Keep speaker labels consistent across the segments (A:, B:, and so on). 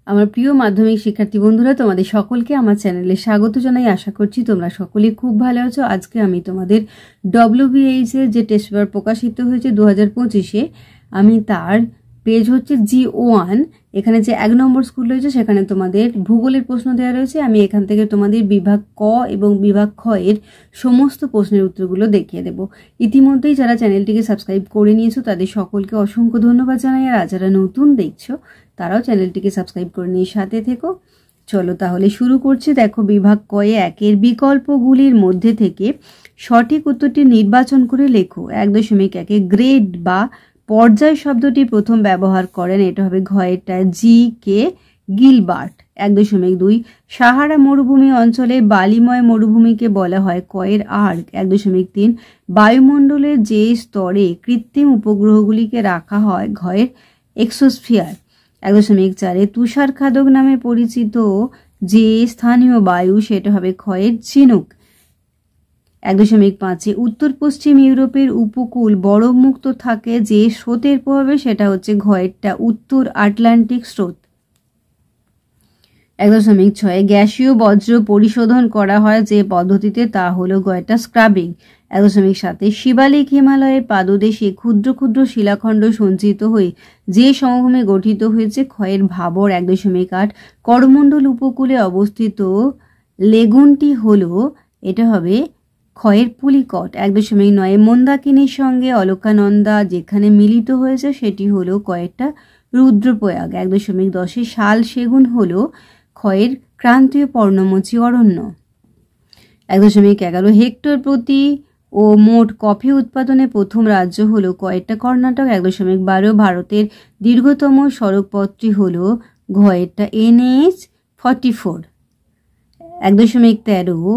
A: আমার প্রিয় মাধ্যমিক শিক্ষার্থী বন্ধুরা, তোমাদের সকলকে আমার চ্যানেলে স্বাগত জানাই। আশা করছি তোমরা সকলে খুব ভালো আছো। আজকে আমি তোমাদের WBH এর যে টেস্ট পেপার প্রকাশিত হয়েছে 2025-এ, আমি তার পেজ হচ্ছে G1, এখানে যে 1 নম্বর স্কুল রয়েছে সেখানে তোমাদের ভূগোলের প্রশ্ন দেওয়া রয়েছে। আমি এখান থেকে তোমাদের বিভাগ ক এবং বিভাগ খ এর সমস্ত প্রশ্নের উত্তরগুলো দেখিয়ে দেব। ইতিমধ্যেই যারা চ্যানেলটিকে সাবস্ক্রাইব করে নিয়েছো তাদের সকলকে অসংখ্য ধন্যবাদ জানাই। আর যারা নতুন দেখছো তারাও চ্যানেলটিকে সাবস্ক্রাইব করে নিয়ে সাথে থেকো। চলো তাহলে শুরু করছি। দেখো, বিভাগ কয়ে 1-এর বিকল্পগুলির মধ্যে থেকে সঠিক উত্তরটি নির্বাচন করে লেখো। 1.1-এ গ্রেড বা পর্যায় শব্দটি প্রথম ব্যবহার করেন, এটা হবে ঘয়েরটা G.K. গিলবার্ট। 1.2 সাহারা মরুভূমি অঞ্চলে বালিময় মরুভূমিকে বলা হয় কয়ের আর্ক। 1.3 বায়ুমণ্ডলের যে স্তরে কৃত্রিম উপগ্রহগুলিকে রাখা হয় ঘয়ের এক্সোস্ফিয়ার। 1.4 তুষারখাদক নামে পরিচিত যে স্থানীয় বায়ু সেটা হবে ক্ষয়ের ঝিনুক। 1.5 উত্তর পশ্চিম ইউরোপের উপকূল বরফমুক্ত থাকে যে স্রোতের প্রভাবে সেটা হচ্ছে ঘয়েরটা উত্তর আটলান্টিক স্রোত। 1.6 গ্যাসীয় বজ্র পরিশোধন করা হয় যে পদ্ধতিতে তা হলো গয়টা স্ক্রাবিং। 1.7 শিবালিক হিমালয়ের পাদদেশে ক্ষুদ্র ক্ষুদ্র শিলাখণ্ড সঞ্চিত হয়ে যে সমভূমি গঠিত হয়েছে ক্ষয়ের ভাবর। 1.8 করমণ্ডল উপকূলে অবস্থিত লেগুনটি হলো, এটা হবে ক্ষয়ের পুলিকট। 1.9 মন্দাকিনীর সঙ্গে অলকানন্দা যেখানে মিলিত হয়েছে সেটি হলো কয়েকটা রুদ্রপ্রয়াগ। 1.10 শাল সেগুন হলো ক্ষয়ের ক্রান্তীয় পর্ণমোচী অরণ্য। 1.11 হেক্টর প্রতি ও মোট কফি উৎপাদনে প্রথম রাজ্য হলো কয়েকটা কর্ণাটক। 1.12 ভারতের দীর্ঘতম সড়কপথটি হলো ঘয়েরটা NH-44। 1.13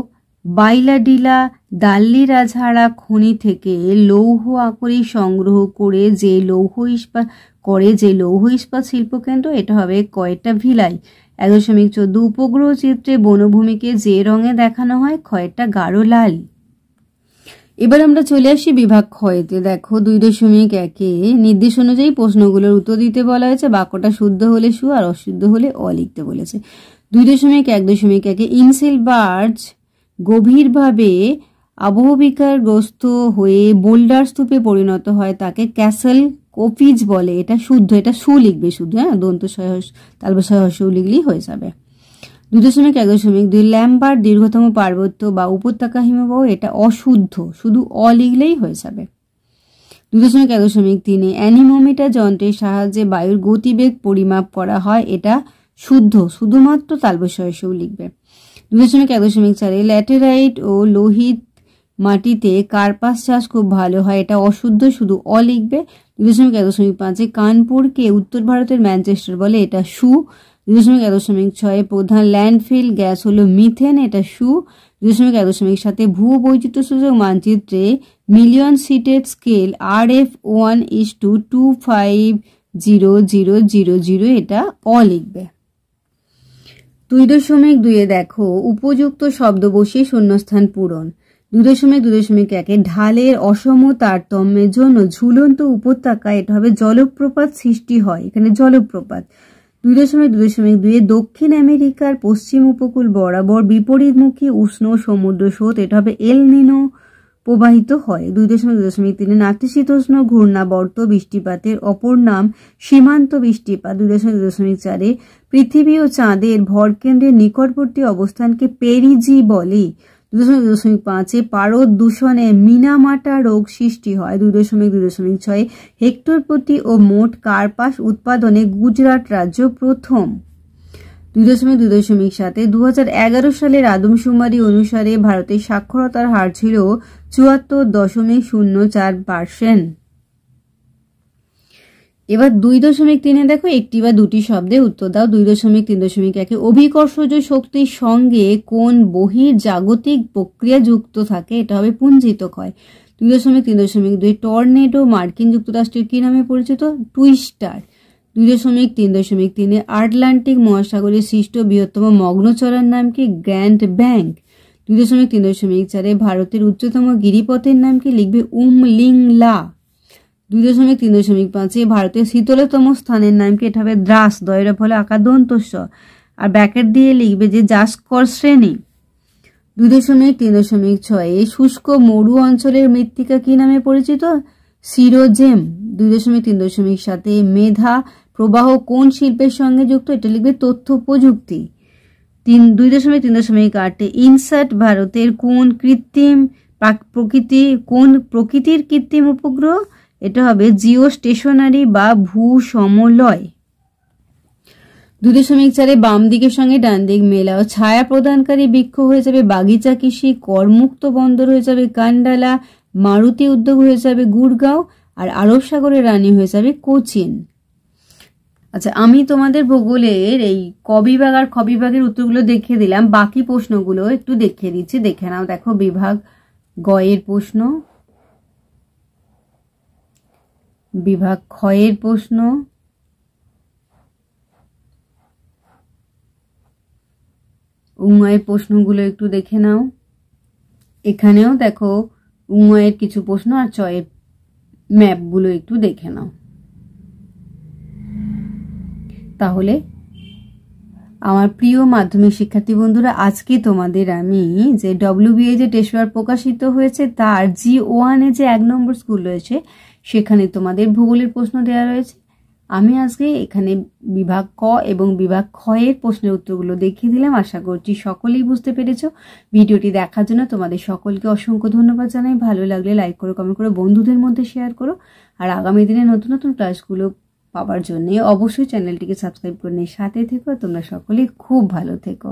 A: বাইলাডিলা দাল্লিরাঝাড়া খনি থেকে লৌহ আকরিক সংগ্রহ করে যে লৌহ ইস্পাত শিল্পকেন্দ্র, এটা হবে কয়েকটা ভিলাই। 1.14 উপগ্রহ চিত্রে বনভূমিকে যে রঙে দেখানো হয় ক্ষয়েরটা গাঢ় লাল। এবার আমরা চলে আসি বিভাগ ক্ষয়েতে। দেখো, 2.1-এ নির্দেশ অনুযায়ী প্রশ্নগুলোর উত্তর দিতে বলা হয়েছে। বাক্যটা শুদ্ধ হলে সু আর অশুদ্ধ হলে অ লিখতে বলেছে। 2.1 ইনসেল বার্জ গভীরভাবে আবহবিকারগ্রস্ত হয়ে বোল্ডার স্তূপে পরিণত হয় তাকে ক্যাসেল কোপিজ বলে। এটা শুদ্ধ, এটা সু লিখবে শুধু, হ্যাঁ, দন্ত তালবসু লিখলেই হয়ে যাবে। 2.1 ল্যাম্বার্ট দীর্ঘতম পার্বত্য বা উপত্যকা হিমবাহ, এটা অশুদ্ধ, শুধু অ লিখলেই হয়ে যাবে। 2.1 অ্যানিমোমিটার যন্ত্রের সাহায্যে বায়ুর গতিবেগ পরিমাপ করা হয়, এটা শুদ্ধ, শুধুমাত্র তালবসু লিখবে। 2.1 ল্যাটেরাইট ও লোহিত মাটিতে কার্পাস চাষ খুব ভালো হয়, এটা অশুদ্ধ, শুধু অ লিখবে। 2.1 কানপুরকে উত্তর ভারতের ম্যানচেস্টার বলে, এটা সু। 2.1 প্রধান ল্যান্ডফিল গ্যাস হলো মিথেন, এটা সু। 2.1 ভূ বৈচিত্র্য সূচক মানচিত্রে মিলিয়ন সিটেড স্কেল RF1:250,000, এটা অ লিখবে। 2.2 দেখো, উপযুক্ত শব্দ বসিয়ে শূন্যস্থান পূরণ। 2.2.1 ঢালের অসম তারতম্যের জন্য ঝুলন্ত উপত্যকা, এটা হবে জলপ্রপাত সৃষ্টি হয়, এখানে জলপ্রপাত। 2.2 দক্ষিণ আমেরিকার পশ্চিম উপকূল বরাবর বিপরীতমুখী উষ্ণ সমুদ্র স্রোত, এটা হবে এল নিনো প্রবাহিত হয়। 2.2 নাতিশীতোষ্ণ ঘূর্ণাবর্ত বৃষ্টিপাতের অপর নাম সীমান্ত বৃষ্টিপাত। 2.2 পৃথিবী ও চাঁদের ভরকেন্দ্রের নিকটবর্তী অবস্থানকে পেরিজি বলে। 2.2 পারদ দূষণে মিনামাটা রোগ সৃষ্টি হয়। 2.2 হেক্টর প্রতি ও মোট কার্পাস উৎপাদনে গুজরাট রাজ্য প্রথম। 2.2.7 2011 সালের আদমশুমারি অনুসারে ভারতের সাক্ষরতার হার ছিল 74.04%। এবার 2.3 দেখো, একটি বা দুটি শব্দে উত্তর দাও। 2.3.1 অভিকর্ষজ শক্তির সঙ্গে কোন বহির্জাগতিক প্রক্রিয়া যুক্ত থাকে, এটা হবে পুঞ্জিতক হয়। 2.3.2 টর্নেডো মার্কিন যুক্তরাষ্ট্রের কি নামে পরিচিত, টুইস্টার। 2.3.3 আটলান্টিক মহাসাগরের সৃষ্ট বৃহত্তম মগ্নচড়ার নাম কি, গ্র্যান্ড ব্যাংক। 2.3.4 ভারতের উচ্চতম গিরিপথের নাম কি, লিখবে উমলিংলা। 2.3.5 ভারতের শীতলতম স্থানের নাম কি? এটা হবে দ্রাস, দয়ের ফলে আকার দন্তস্ব, আর ব্র্যাকেট দিয়ে লিখবে যে জাস্কর শ্রেণী। 2.3.6 শুষ্ক মরু অঞ্চলের মৃত্তিকা কি নামে পরিচিত? সিরোজেম। 2.3.7 মেধা প্রবাহ কোন শিল্পের সঙ্গে যুক্ত? এটা লিখবে তথ্য প্রযুক্তি। 2.3.8 ইনস্যাট ভারতের কোন প্রকৃতির কৃত্রিম উপগ্রহ? এটা হবে জিও স্টেশনারি বা ভূ সমলয়। 2.4 বাম দিকের সঙ্গে ডান দিক মেলাও। ছায়া প্রদানকারী বৃক্ষ হয়ে যাবে বাগিচা কৃষি, করমুক্ত বন্দর হয়ে যাবে কান্ডালা, মারুতি উদ্যোগ হয়ে যাবে গুড়গাঁও, আর আরব সাগরের রানী হয়ে যাবে কোচিন। আচ্ছা, আমি তোমাদের ভূগোলের এই ক বিভাগ আর খ বিভাগের উত্তরগুলো দেখিয়ে দিলাম, বাকি প্রশ্নগুলো একটু দেখিয়ে দিচ্ছি, দেখে নাও। দেখো, বিভাগ গ এর প্রশ্ন, বিভাগ খ এর প্রশ্ন, উঙ্গয়ের প্রশ্নগুলো একটু দেখে নাও। এখানেও দেখো উঙ্গয়ের কিছু প্রশ্ন আর চয়ের ম্যাপগুলো একটু দেখে নাও। তাহলে আমার প্রিয় মাধ্যমিক শিক্ষার্থী বন্ধুরা, আজকে তোমাদের আমি যে WBA যে টেস্ট পেপার প্রকাশিত হয়েছে তার G1 যে 1 নম্বর স্কুল রয়েছে সেখানে তোমাদের ভূগোলের প্রশ্ন দেওয়া রয়েছে। আমি আজকে এখানে বিভাগ ক এবং বিভাগ খ এর প্রশ্নের উত্তরগুলো দেখিয়ে দিলাম। আশা করছি সকলেই বুঝতে পেরেছো। ভিডিওটি দেখার জন্য তোমাদের সকলকে অসংখ্য ধন্যবাদ জানাই। ভালো লাগলে লাইক করো, কমেন্ট করো, বন্ধুদের মধ্যে শেয়ার করো, আর আগামী দিনে নতুন নতুন ক্লাসগুলো পাওয়ার জন্য অবশ্যই চ্যানেলটিকে সাবস্ক্রাইব করে নিয়ে সাথে থেকো। তোমরা সকলেই খুব ভালো থেকো।